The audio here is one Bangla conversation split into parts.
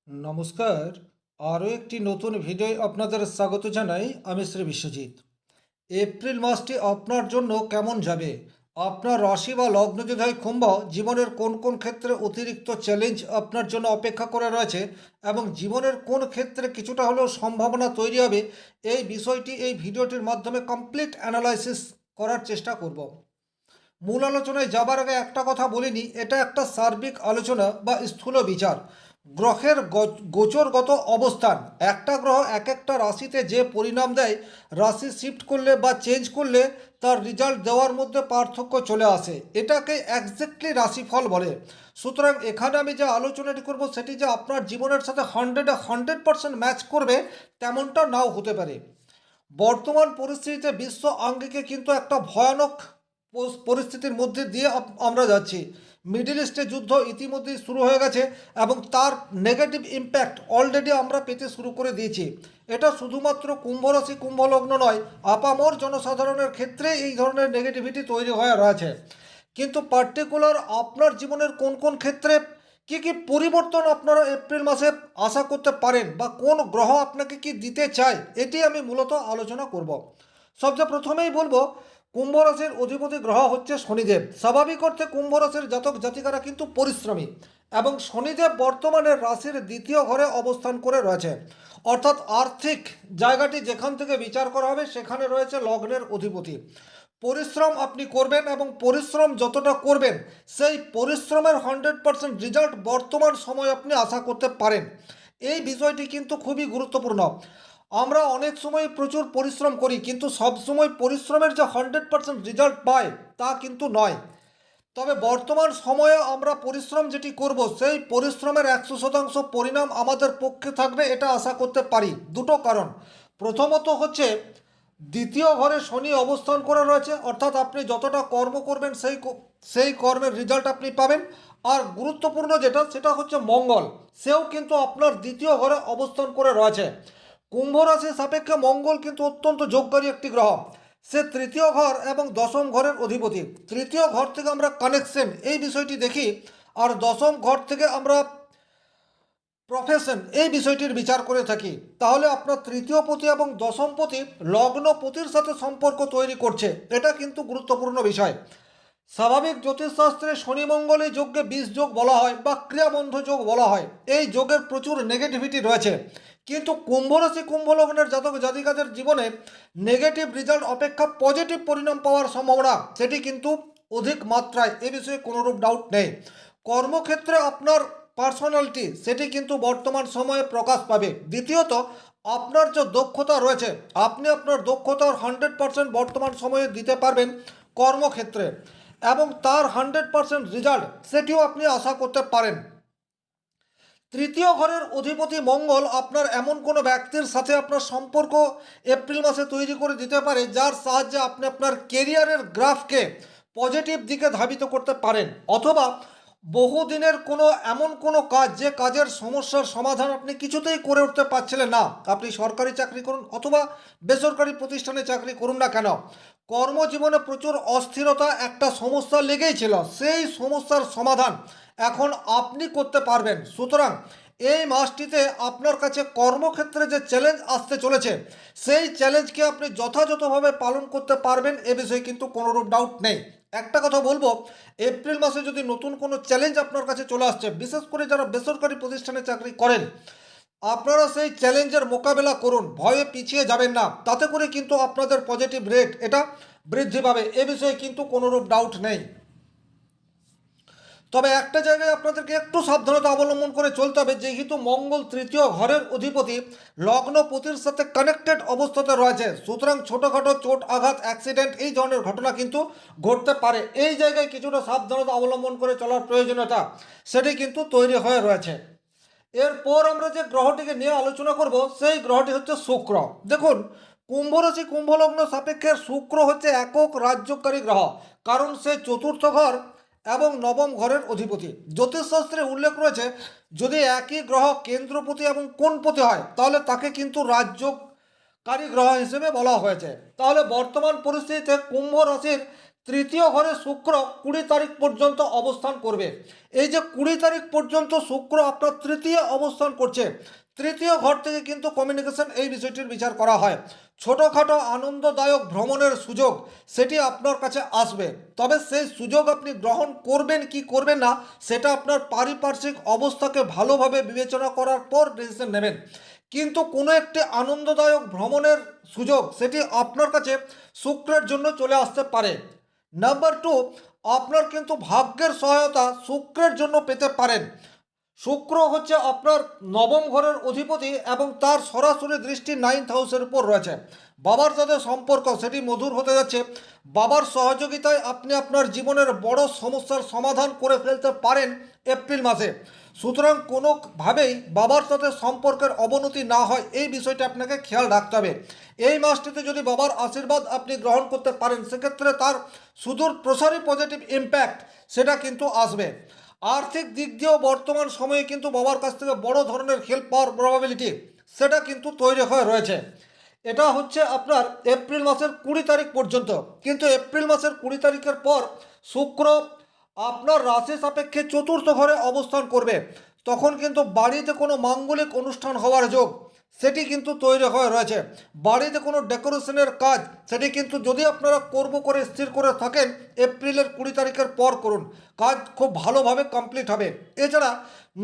নমস্কার। আরও একটি নতুন ভিডিও আপনাদের স্বাগত জানাই। আমি শ্রী বিশ্বজিৎ। এপ্রিল মাসটি আপনার জন্য কেমন যাবে? আপনার রাশি বা লগ্ন যদি হয় কুম্ভ, জীবনের কোন কোন ক্ষেত্রে অতিরিক্ত চ্যালেঞ্জ আপনার জন্য অপেক্ষা করে রয়েছে এবং জীবনের কোন ক্ষেত্রে কিছুটা হলেও সম্ভাবনা তৈরি হবে, এই বিষয়টি এই ভিডিওটির মাধ্যমে কমপ্লিট অ্যানালাইসিস করার চেষ্টা করব। মূল আলোচনায় যাবার আগে একটা কথা বলিনি, এটা একটা সার্বিক আলোচনা বা স্থূল বিচার। গ্রহের গোচরগত অবস্থান, একটা গ্রহ এক একটা রাশিতে যে পরিণাম দেয়, রাশি শিফট করলে বা চেঞ্জ করলে তার রেজাল্ট দেওয়ার মধ্যে পার্থক্য চলে আসে, এটাকে একজ্যাক্টলি রাশিফল বলে। সুতরাং এখানে আমি যে আলোচনাটি করব সেটি যে আপনার জীবনের সাথে 100% ম্যাচ করবে তেমনটা নাও হতে পারে। বর্তমান পরিস্থিতিতে বিশ্ব আঙ্গিকে কিন্তু একটা ভয়ানক পরিস্থিতির মধ্যে দিয়ে আমরা যাচ্ছি। মিডল ইস্টে যুদ্ধ ইতিমধ্যেই শুরু হয়ে গেছে এবং তার নেগেটিভ ইম্প্যাক্ট অলরেডি আমরা পেতে শুরু করে দিয়েছি। এটা শুধুমাত্র কুম্ভ রাশি কুম্ভ লগ্ন নয়, আপামর জনসাধারণের ক্ষেত্রে এই ধরনের নেগেটিভিটি তৈরি হয়ে রয়েছে। কিন্তু পার্টিকুলার আপনার জীবনের কোন কোন ক্ষেত্রে কি কি পরিবর্তন আপনারা এপ্রিল মাসে আশা করতে পারেন বা কোন গ্রহ আপনাকে কি দিতে চায়, এটি আমি মূলত আলোচনা করব। সবচেয়ে প্রথমেই বলবো, কুম্ভ রাশির অধিপতি গ্রহ হচ্ছে শনিদেব। স্বাভাবিক অর্থে কুম্ভ রাশির জাতক জাতিকারা কিন্তু পরিশ্রমী এবং শনিদেব বর্তমানে রাশির দ্বিতীয় ঘরে অবস্থান করে রয়েছে, অর্থাৎ আর্থিক জায়গাটি যেখান থেকে বিচার করা হবে সেখানে রয়েছে লগ্নের অধিপতি। পরিশ্রম আপনি করবেন এবং পরিশ্রম যতটা করবেন সেই পরিশ্রমের 100% রেজাল্ট বর্তমান সময় আপনি আশা করতে পারেন। এই বিষয়টি কিন্তু খুবই গুরুত্বপূর্ণ। আমরা অনেক সময় প্রচুর পরিশ্রম করি কিন্তু সব সময় পরিশ্রমের যে 100% রেজাল্ট পায় তা কিন্তু নয়। তবে বর্তমান সময়ে আমরা পরিশ্রম যেটি করব সেই পরিশ্রমের 100% পরিণাম আমাদের পক্ষে থাকবে, এটা আশা করতে পারি। দুটো কারণ। প্রথমত হচ্ছে দ্বিতীয় ঘরে শনি অবস্থান করে রয়েছে, অর্থাৎ আপনি যতটা কর্ম করবেন সেই কর্মের রেজাল্ট আপনি পাবেন। আর গুরুত্বপূর্ণ যেটা সেটা হচ্ছে মঙ্গল, সেও কিন্তু আপনার দ্বিতীয় ঘরে অবস্থান করে রয়েছে। কুম্ভ রাশির সাপেক্ষে মঙ্গল কিন্তু অত্যন্ত যোগকারী একটি গ্রহ। সে তৃতীয় ঘর এবং দশম ঘরের অধিপতি। তৃতীয় ঘর থেকে আমরা কানেকশন এই বিষয়টি দেখি, আর দশম ঘর থেকে আমরা প্রফেশন এই বিষয়টির বিচার করে থাকি। তাহলে আপনার তৃতীয় পতি এবং দশম পতি লগ্নপতির সাথে সম্পর্ক তৈরি করছে, এটা কিন্তু গুরুত্বপূর্ণ বিষয়। স্বাভাবিক জ্যোতিষশাস্ত্রে শনি মঙ্গল এই যোগকে 20 যোগ বলা হয় বা ক্রিয়াবন্ধ যোগ বলা হয়। এই যোগের প্রচুর নেগেটিভিটি রয়েছে, কিন্তু কুম্ভ রাশি কুম্ভ লগ্নের জাতক জাতিকাদের জীবনে নেগেটিভ রেজাল্ট অপেক্ষা পজিটিভ পরিণাম পাওয়ার সম্ভাবনা সেটি কিন্তু অধিক মাত্রায়, এ বিষয়ে কোনোরূপ ডাউট নেই। কর্মক্ষেত্রে আপনার পার্সোনালিটি সেটি কিন্তু বর্তমান সময়ে প্রকাশ পাবে। দ্বিতীয়ত, আপনার যে দক্ষতা রয়েছে আপনি আপনার দক্ষতার 100% বর্তমান সময়ে দিতে পারবেন কর্মক্ষেত্রে, এবং তার 100% রেজাল্ট সেটিও আপনি আশা করতে পারেন। তৃতীয় ঘরের অধিপতি মঙ্গল আপনার এমন কোনো ব্যক্তির সাথে আপনার সম্পর্ক এপ্রিল মাসে তৈরি করে দিতে পারে যার সাহায্যে আপনি আপনার কেরিয়ারের গ্রাফকে পজিটিভ দিকে ধাবিত করতে পারেন, অথবা বহুদিনের কোনো এমন কোনো কাজ যে কাজের সমস্যার সমাধান আপনি কিছুতেই করে উঠতে পারছিলেন না, আপনি সরকারি চাকরি করুন অথবা বেসরকারি প্রতিষ্ঠানে চাকরি করুন না কেন, কর্মজীবনে প্রচুর অস্থিরতা একটা সমস্যা লেগেই ছিল, সেই সমস্যার সমাধান এখন আপনি করতে পারবেন। সুতরাং এই মাসটিতে আপনার কাছে কর্মক্ষেত্রে যে চ্যালেঞ্জ আসতে চলেছে সেই চ্যালেঞ্জকে আপনি যথাযথভাবে পালন করতে পারবেন, এ বিষয়ে কিন্তু কোনোরূপ ডাউট নেই। একটা কথা বলবো, এপ্রিল মাসে যদি নতুন কোনো চ্যালেঞ্জ আপনার কাছে চলে আসছে, বিশেষ করে যারা বেসরকারি প্রতিষ্ঠানে চাকরি করেন, আপনারা সেই চ্যালেঞ্জের মোকাবেলা করুন, ভয়ে পিছিয়ে যাবেন না, তাতে করে কিন্তু আপনাদের পজিটিভ রেট এটা বৃদ্ধি পাবে, এ বিষয়ে কিন্তু কোনোরূপ ডাউট নেই। তবে একটা জায়গায় আপনাদেরকে একটু সাবধানতা অবলম্বন করে চলতে হবে, যেহেতু মঙ্গল তৃতীয় ঘরের অধিপতি লগ্নপতির সাথে কানেক্টেড অবস্থাতে রয়েছে, সুতরাং ছোটোখাটো চোট আঘাত অ্যাক্সিডেন্ট এই ধরনের ঘটনা কিন্তু ঘটতে পারে। এই জায়গায় কিছুটা সাবধানতা অবলম্বন করে চলার প্রয়োজনীয়তা সেটি কিন্তু তৈরি হয়ে রয়েছে। এরপর আমরা যে গ্রহটিকে নিয়ে আলোচনা করব সেই গ্রহটি হচ্ছে শুক্র। দেখুন, কুম্ভ রাশি কুম্ভ লগ্ন সাপেক্ষে শুক্র হচ্ছে একক রাজ্যকারী গ্রহ, কারণ সে চতুর্থ ঘর এবং নবম ঘরের অধিপতি। জ্যোতিষশাস্ত্রে উল্লেখ রয়েছে, যদি একই গ্রহ কেন্দ্রপতি এবং কোণপতি হয় তাহলে তাকে কিন্তু রাজ্যকারী গ্রহ হিসেবে বলা হয়েছে। তাহলে বর্তমান পরিস্থিতিতে কুম্ভ রাশির তৃতীয় ঘরে শুক্র 20 তারিখ পর্যন্ত অবস্থান করবে। এই যে 20 তারিখ পর্যন্ত শুক্র আপনার তৃতীয় অবস্থান করছে, তৃতীয় ঘর থেকে কিন্তু কমিউনিকেশন এই বিষয়টির বিচার করা হয়। ছোটোখাটো আনন্দদায়ক ভ্রমণের সুযোগ সেটি আপনার কাছে আসবে, তবে সেই সুযোগ আপনি গ্রহণ করবেন কি করবেন না সেটা আপনার পারিপার্শ্বিক অবস্থাকে ভালোভাবে বিবেচনা করার পর ডিসিশন নেবেন। কিন্তু কোনো একটি আনন্দদায়ক ভ্রমণের সুযোগ সেটি আপনার কাছে শুক্রের জন্য চলে আসতে পারে। নাম্বার 2, আপনার কিন্তু ভাগ্যের সহায়তা শুক্রের জন্য পেতে পারেন। শুক্র হচ্ছে আপনার নবম ঘরের অধিপতি এবং তার সরাসরি দৃষ্টি 9th হাউসের উপর রয়েছে। বাবার সাথে সম্পর্ক সেটি মধুর হতে যাচ্ছে। বাবার সহযোগিতায় আপনি আপনার জীবনের বড় সমস্যার সমাধান করে ফেলতে পারেন এপ্রিল মাসে। সুতরাং কোনোভাবেই বাবার সাথে সম্পর্কের অবনতি না হয় এই বিষয়টা আপনাকে খেয়াল রাখতে হবে। এই মাসটিতে যদি বাবার আশীর্বাদ আপনি গ্রহণ করতে পারেন সেক্ষেত্রে তার সুদূর প্রসারী পজিটিভ ইম্প্যাক্ট সেটা কিন্তু আসবে। আর্থিক দিক দিয়েও বর্তমান সময়ে কিন্তু বাবার কাছ থেকে বড় ধরনের হেল্প পাওয়ার প্রবাবিলিটি সেটা কিন্তু তৈরি হয়ে রয়েছে। এটা হচ্ছে আপনার এপ্রিল মাসের 20 তারিখ পর্যন্ত। কিন্তু এপ্রিল মাসের 20 তারিখের পর শুক্র আপনার রাশি সাপেক্ষে চতুর্থ ঘরে অবস্থান করবে। তখন কিন্তু বাড়িতে কোনো মাঙ্গলিক অনুষ্ঠান হওয়ার যোগ সেটি কিন্তু তৈরি হয়ে রয়েছে। বাড়িতে কোনো ডেকোরেশনের কাজ সেটি কিন্তু যদি আপনারা করব করে স্থির করে থাকেন এপ্রিলের 20 তারিখের পর করুন, কাজ খুব ভালোভাবে কমপ্লিট হবে। এছাড়া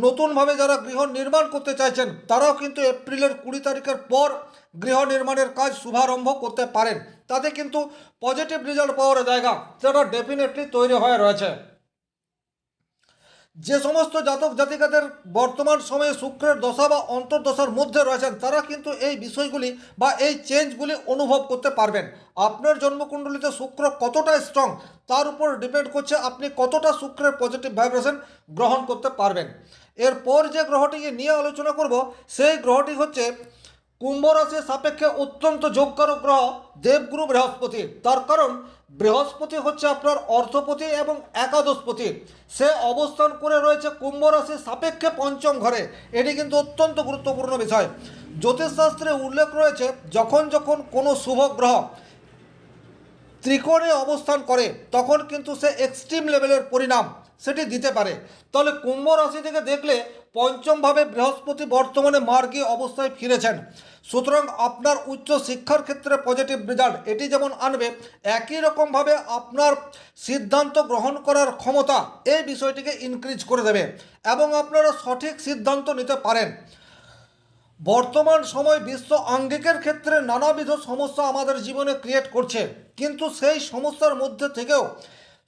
নতুনভাবে যারা গৃহ নির্মাণ করতে চাইছেন তারাও কিন্তু এপ্রিলের 20 তারিখের পর গৃহ নির্মাণের কাজ শুভারম্ভ করতে পারেন। তাতে কিন্তু পজিটিভ রেজাল্ট পাওয়ার জায়গা সেটা ডেফিনেটলি তৈরি হয়ে রয়েছে। যে সমস্ত জাতক জাতিকাদের বর্তমান সময়ে শুক্রের দশা বা অন্তর্দশার মধ্যে রয়েছেন তারা কিন্তু এই বিষয়গুলি বা এই চেঞ্জগুলি অনুভব করতে পারবেন। আপনার জন্মকুণ্ডলিতে শুক্র কতটা স্ট্রং তার উপর ডিপেন্ড করছে আপনি কতটা শুক্রের পজিটিভ ভাইব্রেশন গ্রহণ করতে পারবেন। এরপর যে গ্রহটিকে নিয়ে আলোচনা করব সেই গ্রহটি হচ্ছে কুম্ভ রাশির সাপেক্ষে অত্যন্ত যোগকারক গ্রহ দেবগুরু বৃহস্পতি। তার কারণ বৃহস্পতি হচ্ছে আপনার অর্থপতি এবং একাদশপতি। সে অবস্থান করে রয়েছে কুম্ভ রাশির সাপেক্ষে পঞ্চম ঘরে। এটি কিন্তু অত্যন্ত গুরুত্বপূর্ণ বিষয়। জ্যোতিষশাস্ত্রে উল্লেখ রয়েছে যখন যখন কোনো শুভ গ্রহ ত্রিকোণে অবস্থান করে তখন কিন্তু সে এক্সট্রিম লেভেলের পরিণাম সেটি দিতে পারে। তাহলে কুম্ভ রাশি থেকে দেখলে পঞ্চমভাবে বৃহস্পতি বর্তমানে মার্গী অবস্থায় ফিরেছেন। সুতরাং আপনার উচ্চ শিক্ষার ক্ষেত্রে পজিটিভ রেজাল্ট এটি যেমন আনবে একই রকমভাবে আপনার সিদ্ধান্ত গ্রহণ করার ক্ষমতা এই বিষয়টিকে ইনক্রিজ করে দেবে এবং আপনারা সঠিক সিদ্ধান্ত নিতে পারেন। বর্তমান সময় বিশ্ব আঙ্গিকের ক্ষেত্রে নানাবিধ সমস্যা আমাদের জীবনে ক্রিয়েট করছে, কিন্তু সেই সমস্যার মধ্যে থেকেও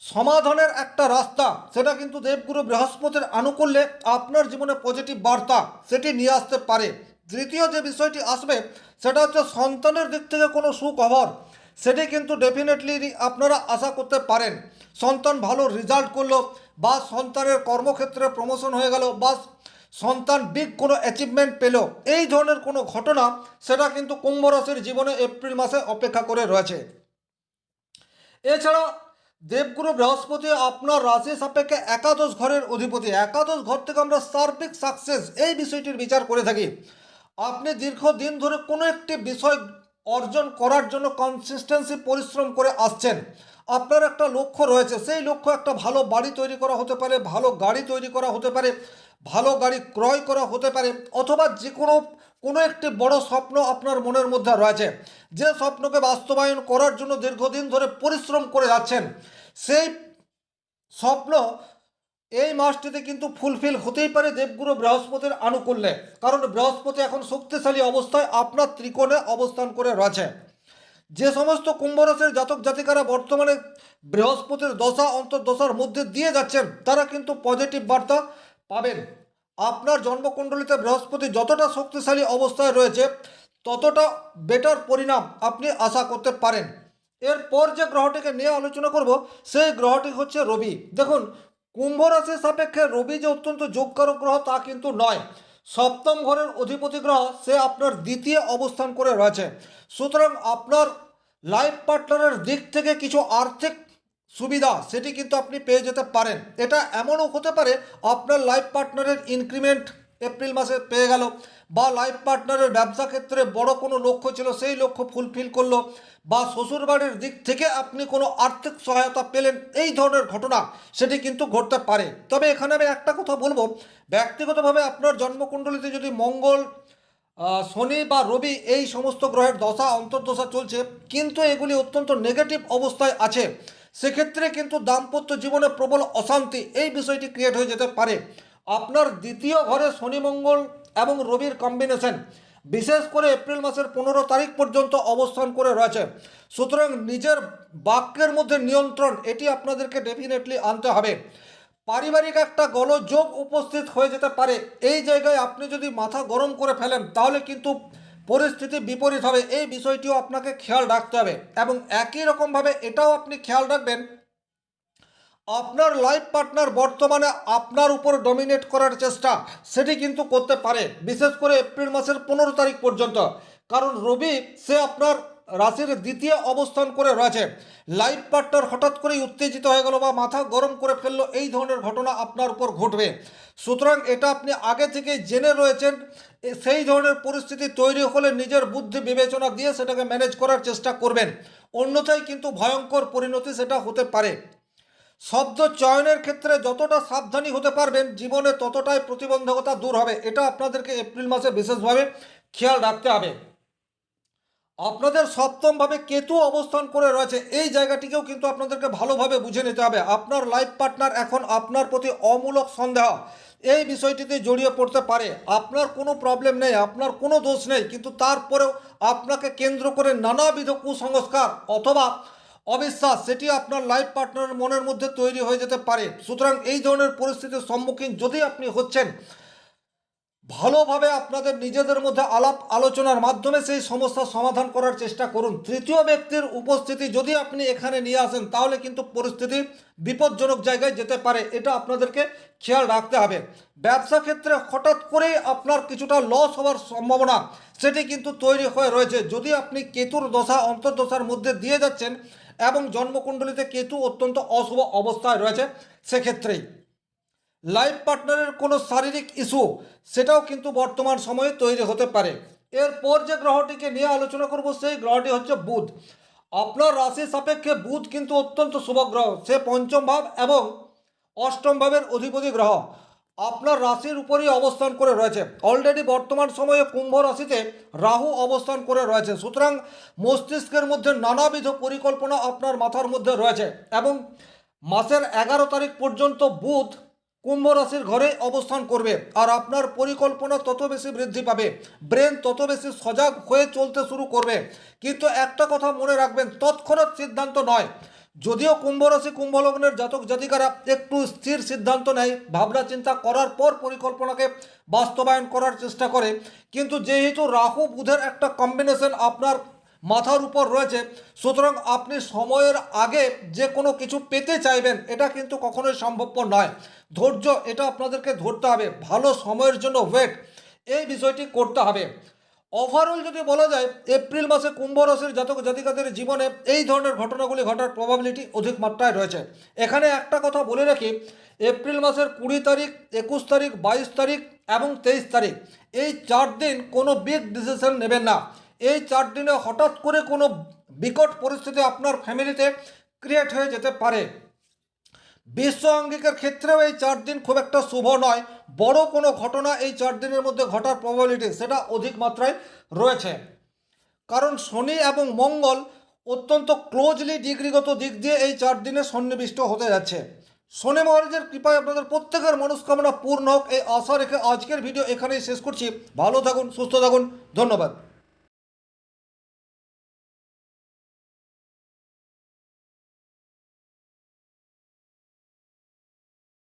সমাধানের একটা রাস্তা সেটা কিন্তু দেবগুরু বৃহস্পতির আনুকূল্যে আপনার জীবনে পজিটিভ বার্তা সেটি নিয়ে আসতে পারে। তৃতীয় যে বিষয়টি আসবে সেটা হচ্ছে সন্তানের দিক থেকে কোনো সুখবর সেটি কিন্তু ডেফিনেটলি আপনারা আশা করতে পারেন। সন্তান ভালো রেজাল্ট করলো বা সন্তানের কর্মক্ষেত্রে প্রমোশন হয়ে গেল বা সন্তান বিগ কোনো অ্যাচিভমেন্ট পেল, এই ধরনের কোনো ঘটনা সেটা কিন্তু কুম্ভ রাশির জীবনে এপ্রিল মাসে অপেক্ষা করে রয়েছে। এছাড়া দেবগুরু বৃহস্পতি আপনার রাশি সাপেক্ষে একাদশ ঘরের অধিপতি। একাদশ ঘর থেকে আমরা সার্বিক সাকসেস এই বিষয়টির বিচার করে থাকি। আপনি দীর্ঘদিন ধরে কোনো একটি বিষয় অর্জন করার জন্য কনসিস্টেন্সি পরিশ্রম করে আসছেন, আপনার একটা লক্ষ্য রয়েছে, সেই লক্ষ্য একটা ভালো বাড়ি তৈরি করা হতে পারে, ভালো গাড়ি তৈরি করা হতে পারে, ভালো গাড়ি ক্রয় করা হতে পারে, অথবা যে কোনো একটি বড় স্বপ্ন আপনার মনের মধ্যে রয়েছে, যে স্বপ্নকে বাস্তবায়ন করার জন্য দীর্ঘদিন ধরে পরিশ্রম করে যাচ্ছেন, সেই স্বপ্ন এই মাসটিতে কিন্তু ফুলফিল হতেই পারে দেবগুরু বৃহস্পতির আনুকূল্যে। কারণ বৃহস্পতি এখন শক্তিশালী অবস্থায় আপনার ত্রিকোণে অবস্থান করে রয়েছে। যে সমস্ত কুম্ভ রাশির জাতক জাতিকারা বর্তমানে বৃহস্পতির দশা অন্তর্দশার মধ্যে দিয়ে যাচ্ছেন তারা কিন্তু পজিটিভ বার্তা পাবেন। আপনার জন্মকুণ্ডলিতে বৃহস্পতি যতটা শক্তিশালী অবস্থায় রয়েছে ততটা বেটার পরিণাম আপনি আশা করতে পারেন। এরপর যে গ্রহটিকে নিয়ে আলোচনা করব সেই গ্রহটি হচ্ছে রবি। দেখুন, কুম্ভ রাশির সাপেক্ষে রবি যে অত্যন্ত যোগকারক গ্রহ তা কিন্তু নয়। সপ্তম ঘরের অধিপতি গ্রহ সে আপনার দ্বিতীয় অবস্থান করে রয়েছে। সুতরাং আপনার লাইফ পার্টনারের দিক থেকে কিছু আর্থিক সুবিধা সেটি কিন্তু আপনি পেয়ে যেতে পারেন। এটা এমনও হতে পারে আপনার লাইফ পার্টনারের ইনক্রিমেন্ট এপ্রিল মাসে পেয়ে গেল, বা লাইফ পার্টনারের ব্যবসা ক্ষেত্রে বড় কোনো লক্ষ্য ছিল সেই লক্ষ্য ফুলফিল করলো, বা শ্বশুরবাড়ির দিক থেকে আপনি কোনো আর্থিক সহায়তা পেলেন, এই ধরনের ঘটনা সেটি কিন্তু ঘটতে পারে। তবে এখানে আমি একটা কথা বলবো, ব্যক্তিগতভাবে আপনার জন্মকুণ্ডলিতে যদি মঙ্গল, শনি বা রবি এই সমস্ত গ্রহের দশা অন্তর্দশা চলছে, কিন্তু এগুলি অত্যন্ত নেগেটিভ অবস্থায় আছে, সেক্ষেত্রে কিন্তু দাম্পত্য জীবনে প্রবল অশান্তি এই বিষয়টি ক্রিয়েট হয়ে যেতে পারে। আপনার দ্বিতীয় ঘরে শনি মঙ্গল এবং রবির কম্বিনেশন বিশেষ করে এপ্রিল মাসের 15 তারিখ পর্যন্ত অবস্থান করে রয়েছে। সুতরাং নিজের বাক্যের মধ্যে নিয়ন্ত্রণ এটি আপনাদেরকে ডেফিনেটলি আনতে হবে। পারিবারিক একটা গোলযোগ উপস্থিত হয়ে যেতে পারে, এই জায়গায় আপনি যদি মাথা গরম করে ফেলেন তাহলে কিন্তু পরিস্থিতি বিপরীত হবে, এই বিষয়টিও আপনাকে খেয়াল রাখতে হবে। এবং একই রকমভাবে এটাও আপনি খেয়াল রাখবেন, আপনার লাইফ পার্টনার বর্তমানে আপনার উপর ডমিনেট করার চেষ্টা সেটি কিন্তু করতে পারে, বিশেষ করে এপ্রিল মাসের 15 তারিখ পর্যন্ত। কারণ রবি সে আপনার রাশির দ্বিতীয় অবস্থান করে রয়েছে। লাইফ পার্টনার হঠাৎ করেই উত্তেজিত হয়ে গেল বা মাথা গরম করে ফেললো, এই ধরনের ঘটনা আপনার উপর ঘটবে। সুতরাং এটা আপনি আগে থেকে জেনে রয়েছেন, সেই ধরনের পরিস্থিতি তৈরি হলে নিজের বুদ্ধি বিবেচনা দিয়ে সেটাকে ম্যানেজ করার চেষ্টা করবেন, অন্যথায় কিন্তু ভয়ঙ্কর পরিণতি সেটা হতে পারে। শব্দ চয়নের ক্ষেত্রে যতটা সাবধানী হতে পারবেন জীবনে ততটাই প্রতিবন্ধকতা দূর হবে, এটা আপনাদেরকে এপ্রিল মাসে বিশেষভাবে খেয়াল রাখতে হবে। আপনাদের সপ্তমভাবে কেতু অবস্থান করে রয়েছে, এই জায়গাটিকেও কিন্তু আপনাদেরকে ভালোভাবে বুঝে নিতে হবে। আপনার লাইফ পার্টনার এখন আপনার প্রতি অমূলক সন্দেহ এই বিষয়টিতে জড়িয়ে পড়তে পারে। আপনার কোনো প্রবলেম নেই, আপনার কোনো দোষ নেই, কিন্তু তারপরেও আপনাকে কেন্দ্র করে নানাবিধ কুসংস্কার অথবা অবিশ্বাস সেটি আপনার লাইফ পার্টনারের মনের মধ্যে তৈরি হয়ে যেতে পারে। সুতরাং এই ধরনের পরিস্থিতির সম্মুখীন যদি আপনি হচ্ছেন, ভালোভাবে আপনাদের নিজেদের মধ্যে আলাপ আলোচনার মাধ্যমে সেই সমস্যার সমাধান করার চেষ্টা করুন। তৃতীয় ব্যক্তির উপস্থিতি যদি আপনি এখানে নিয়ে আসেন তাহলে কিন্তু পরিস্থিতি বিপজ্জনক জায়গায় যেতে পারে, এটা আপনাদেরকে খেয়াল রাখতে হবে। ব্যবসা ক্ষেত্রে হঠাৎ করেই আপনার কিছুটা লস হওয়ার সম্ভাবনা সেটি কিন্তু তৈরি হয়ে রয়েছে, যদি আপনি কেতুর দশা অন্তর্দশার মধ্যে দিয়ে যাচ্ছেন এবং জন্মকুণ্ডলিতে কেতু অত্যন্ত অশুভ অবস্থায় রয়েছে, সেক্ষেত্রেই লাইফ পার্টনারের কোনো শারীরিক ইস্যু সেটাও কিন্তু বর্তমান সময়ে তৈরি হতে পারে। এরপর যে গ্রহটিকে নিয়ে আলোচনা করব সেই গ্রহটি হচ্ছে বুধ। আপনার রাশি সাপেক্ষে বুধ কিন্তু অত্যন্ত শুভ গ্রহ, সে পঞ্চম ভাব এবং অষ্টম ভাবের অধিপতি গ্রহ আপনার রাশির উপরই অবস্থান করে রয়েছে। অলরেডি বর্তমান সময়ে কুম্ভ রাশিতে রাহু অবস্থান করে রয়েছে। সুতরাং মস্তিষ্কের মধ্যে নানাবিধ পরিকল্পনা আপনার মাথার মধ্যে রয়েছে এবং মাসের 11 তারিখ পর্যন্ত বুধ কুম্ভ রাশির ঘরে অবস্থান করবে, আর আপনার পরিকল্পনা তত বেশি বৃদ্ধি পাবে, ব্রেন তত বেশি সজাগ হয়ে চলতে শুরু করবে। কিন্তু একটা কথা মনে রাখবেন, তৎক্ষণাৎ সিদ্ধান্ত নয়। যদিও কুম্ভ রাশি কুম্ভ লগ্নের জাতক জাতিকারা একটু স্থির সিদ্ধান্ত নেয়, ভাবনা চিন্তা করার পর পরিকল্পনাকে বাস্তবায়ন করার চেষ্টা করে, কিন্তু যেহেতু রাহু বুধের একটা কম্বিনেশন আপনার মাথার উপর রয়েছে, সুতরাং আপনি সময়ের আগে যে কোনো কিছু পেতে চাইবেন এটা কিন্তু কখনোই সম্ভবপর নয়। ধৈর্য এটা আপনাদেরকে ধরতে হবে, ভালো সময়ের জন্য ওয়েট এই বিষয়টি করতে হবে। ওভারঅল যদি বলা যায় এপ্রিল মাসে কুম্ভ রাশির জাতক জাতিকাদের জীবনে এই ধরনের ঘটনাগুলি ঘটার প্রবাবিলিটি অধিক মাত্রায় রয়েছে। এখানে একটা কথা বলে রাখি, এপ্রিল মাসের 20 তারিখ, 21 তারিখ, 22 তারিখ এবং 23 তারিখ এই 4 দিন কোনো বিগ ডিসিশন নেবেন না। এই 4 দিনে হঠাৎ করে কোনো বিকট পরিস্থিতি আপনার ফ্যামিলিতে ক্রিয়েট হয়ে যেতে পারে। বিশ্ব আঙ্গিকের ক্ষেত্রেও এই 4 দিন খুব একটা শুভ নয়, বড় কোনো ঘটনা এই 4 দিনের মধ্যে ঘটার প্রবাবিলিটি সেটা অধিক মাত্রায় রয়েছে। কারণ শনি এবং মঙ্গল অত্যন্ত ক্লোজলি ডিগ্রিগত দিক দিয়ে এই 4 দিনে সন্নিবিষ্ট হতে যাচ্ছে। শনি মহারাজের কৃপায় আপনাদের প্রত্যেকের মনস্কামনা পূর্ণ হোক এই আশা রেখে আজকের ভিডিও এখানেই শেষ করছি। ভালো থাকুন, সুস্থ থাকুন, ধন্যবাদ।